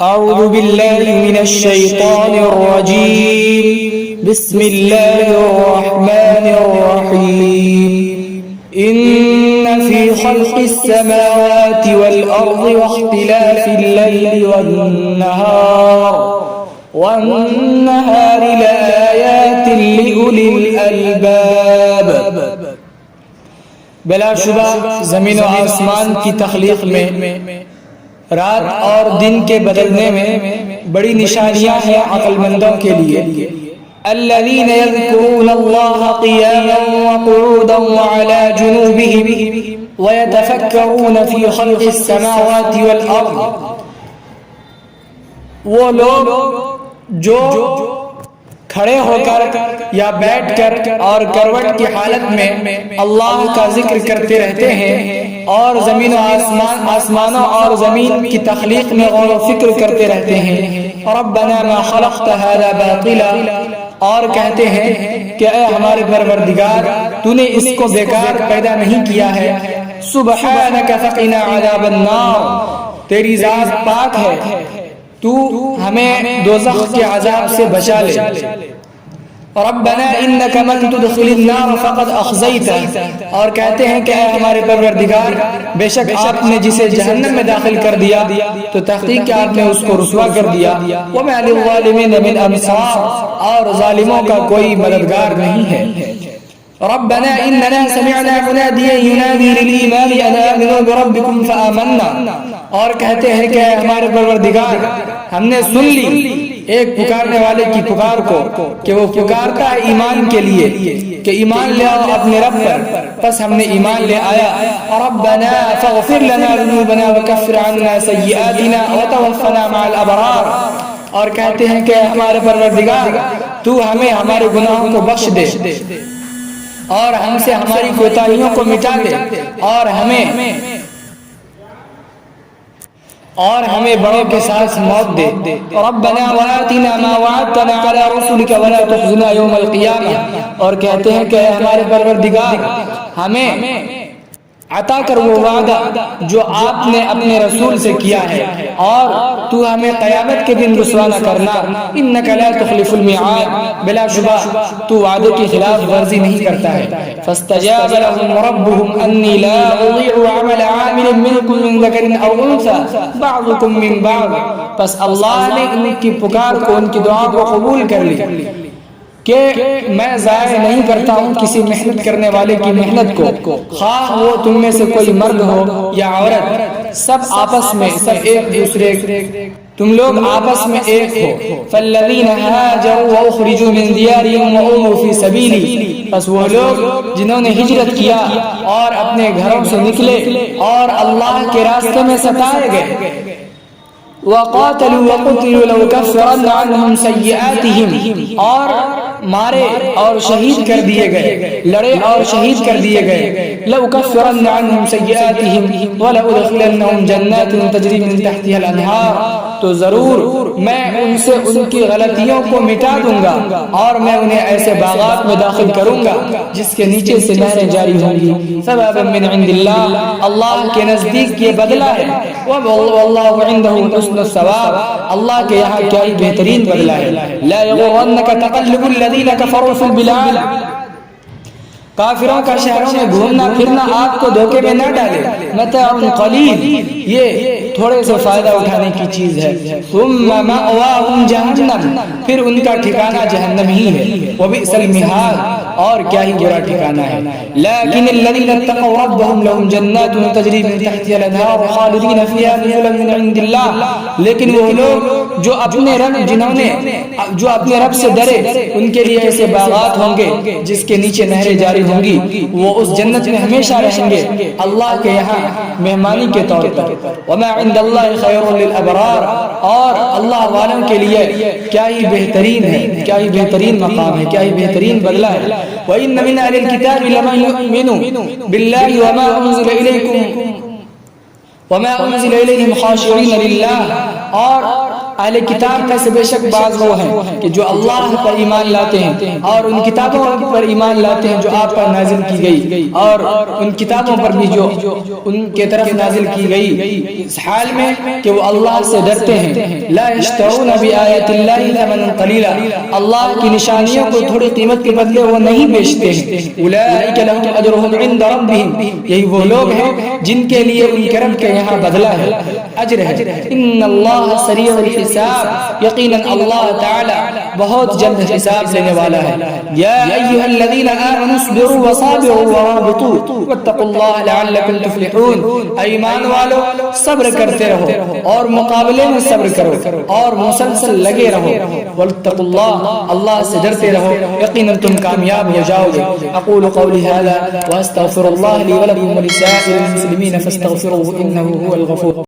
اعوذ باللہ من الشیطان الرجیم بسم اللہ الرحمن الرحیم ان فی خلق السماوات والارض واختلاف اللیل والنہار لآیات لأولی الالباب۔ بلا شبہ زمین و آسمان کی تخلیق میں، رات اور دن کے بدلنے میں بڑی نشانیاں ہیں عقل مندوں کے لیے۔ الذین یذکرون اللہ قیاما وقعودا وعلی جنوبہم ویتفکرون فی خلق السماوات والارض۔ وہ لوگ جو کھڑے ہو کر یا بیٹھ کر اور کروٹ کی حالت میں اللہ کا ذکر کرتے رہتے ہیں، اور زمین و آسمانوں اور زمین کی تخلیق میں غور و فکر کرتے رہتے ہیں۔ ربنا ما خلقت هذا باطلا، اور کہتے ہیں کہ اے ہمارے پروردگار، تو نے اس کو بیکار پیدا نہیں کیا ہے۔ سبحانک فقنا عذاب النار، تیری ذات پاک ہے، تو ہمیں دوزخ کے عذاب سے بچا لے۔ ربنا انک من تدخل النار فقد اخزیتہ، اور کہتے ہیں کہ اے ہمارے پروردگار، بے شک آپ نے جسے جہنم میں داخل کر دیا تو تحقیق کہ آپ نے اس کو رسوا کر دیا۔ وما للظالمین من انصار، اور ظالموں کا کوئی مددگار نہیں ہے۔ ربنا اننا سمعنا منادیا ینادی للایمان ان آمنوا بربکم فآمنا، اور کہتے ہیں کہ ہمارے پروردگار، ہم نے سن لی ایک پکارنے والے کی پکار کو کہ وہ پکارتا ہے ایمان کے لیے کہ ایمان لے آؤ اپنے رب پر، پس ہم نے ایمان لے آیا۔ ربنا فاغفر لنا ذنوبنا وکفر عنا سیئاتنا وتوفنا مع الابرار، اور کہتے ہیں کہ ہمارے پروردگار، تو ہمیں ہمارے گناہوں کو بخش دے اور ہم سے ہماری کوتاہیوں کو مٹا دے، اور ہمیں بڑوں کے ساتھ موت دے۔ ربنا وآتنا ما وعدتنا على رسلك ولا تخزنا يوم القیامہ، اور کہتے ہیں کہ ہمارے پروردگار، ہمیں عطا کر وہ وعدہ جو آپ نے اپنے رسول سے کیا ہے، اور تو ہمیں قیامت کے دن رسوا نہ کرنا۔ انک لا تخلف الميعاد، بلا شبہ تو وعدے کی خلاف ورزی نہیں کرتا ہے۔ فاستجاب لهم ربهم انی لا اضيع عمل عامل منکم من ذکر او انثى بعضکم من بعض، پس اللہ نے ان کی پکار کو، ان کی دعا کو قبول کر لی کہ میں ضائع نہیں کرتا ہوں کسی محنت کرنے والے کی محنت کو، خواہ وہ تم میں سے کوئی مرد ہو یا عورت، سب آپس میں، سب ایک دوسرے، تم لوگ آپس میں ایک ہو۔ فالذین ہاجروا واخرجوا من دیارہم وأوذوا فی سبیلی، پس وہ لوگ جنہوں نے ہجرت کیا اور اپنے گھروں سے نکلے اور اللہ کے راستے میں ستائے گئے، وقاتلوا وقتلوا لأكفرن عنهم سیئاتہم، اور مارے اور شہید کر دیے گئے، لڑے اور شہید کر دیے گئے، لأكفرن عنهم سیئاتہم ولأدخلنهم جنات تجری من تحتها الانہار، تو ضرور میں ان سے ان کی غلطیوں کو مٹا دوں گا، اور میں انہیں ایسے باغات میں داخل کروں گا جس کے نیچے سے نہریں جاری ہوں گی۔ ثوابا من عند اللہ، اللہ کے نزدیک یہ بدلہ ہے۔ واللہ عنده حسن الثواب، اللہ کے یہاں کیا ہی بہترین بدلہ ہے۔ لا یغرنک تقلب الذین کفروا فی البلاد، کافروں کا شہروں میں گھومنا پھرنا آپ کو دھوکے میں نہ ڈالے۔ متاع قلیل، یہ تھوڑے سے فائدہ اٹھانے کی چیز ہے۔ ثم مأواہم جہنم، پھر ان کا ٹھکانہ جہنم ہی ہے۔ وبئس المہاد، اور کیا ہی برا ٹھکانہ ہے۔ لیکن الذین اتقوا ربهم لهم جنات تجری من تحتها الانہار خالدین فیہا نزلا من عند اللہ، لیکن وہ لوگ جو اپنے رب سے ڈرے، ان کے لیے ایسے باغات ہوں گے جس کے نیچے نہریں جاری ہوں گی، وہ اس جنت میں ہمیشہ رہیں گے اللہ کے یہاں مہمانی کے طور پر۔ وما عند اللہ خیر للابرار، اور اللہ والوں کے لیے کیا ہی بہترین ہے، کیا ہی بہترین مقام ہے، کیا ہی بہترین بدلہ ہے۔ وَإِنَّ مِنْ أَهْلِ الْكِتَابِ لَمَن يُؤْمِنُ بِاللَّهِ وَمَا أُنزِلَ إِلَيْكُمْ وَمَا أُنزِلَ إِلَيْهِمْ خَاشِعِينَ لِلَّهِ، اور اہل کتاب میں سے بے شک بعض وہ ہیں کہ جو اللہ پر ایمان لاتے ہیں اور ان کتابوں پر ایمان لاتے ہیں جو آپ پر نازل کی گئی، اور ان کتابوں پر بھی جو ان کے طرف نازل کی گئی، اس حال میں کہ وہ اللہ سے ڈرتے ہیں۔ لا یشترون بآیات اللہ ثمنا قلیلا، اللہ کی نشانیوں کو تھوڑی قیمت کے بدلے وہ نہیں بیچتے ہیں۔ اولئک لهم اجرهم عند ربهم، یہی وہ لوگ ہیں جن کے لیے ان کے رب کے یہاں بدلہ ہے، اجر ہے۔ ان اللہ سریع الحساب، یقینا اللہ تعالی بہت جلد حساب لینے والا ہے۔ یا ایھا الذین آمنوا اصبروا وصابروا ورابطوا واتقوا اللہ لعلکم تفلحون، ایمان والو صبر کرتے رہو اور مقابلے میں صبر کرو اور مسلسل لگے رہو، واتقوا اللہ، اللہ سے ڈرتے رہو، یقینا تم کامیاب ہو جاؤ گے۔ اقول قولی هذا واستغفر اللہ لی ولکم ولسائر المسلمین فاستغفروه انه هو الغفور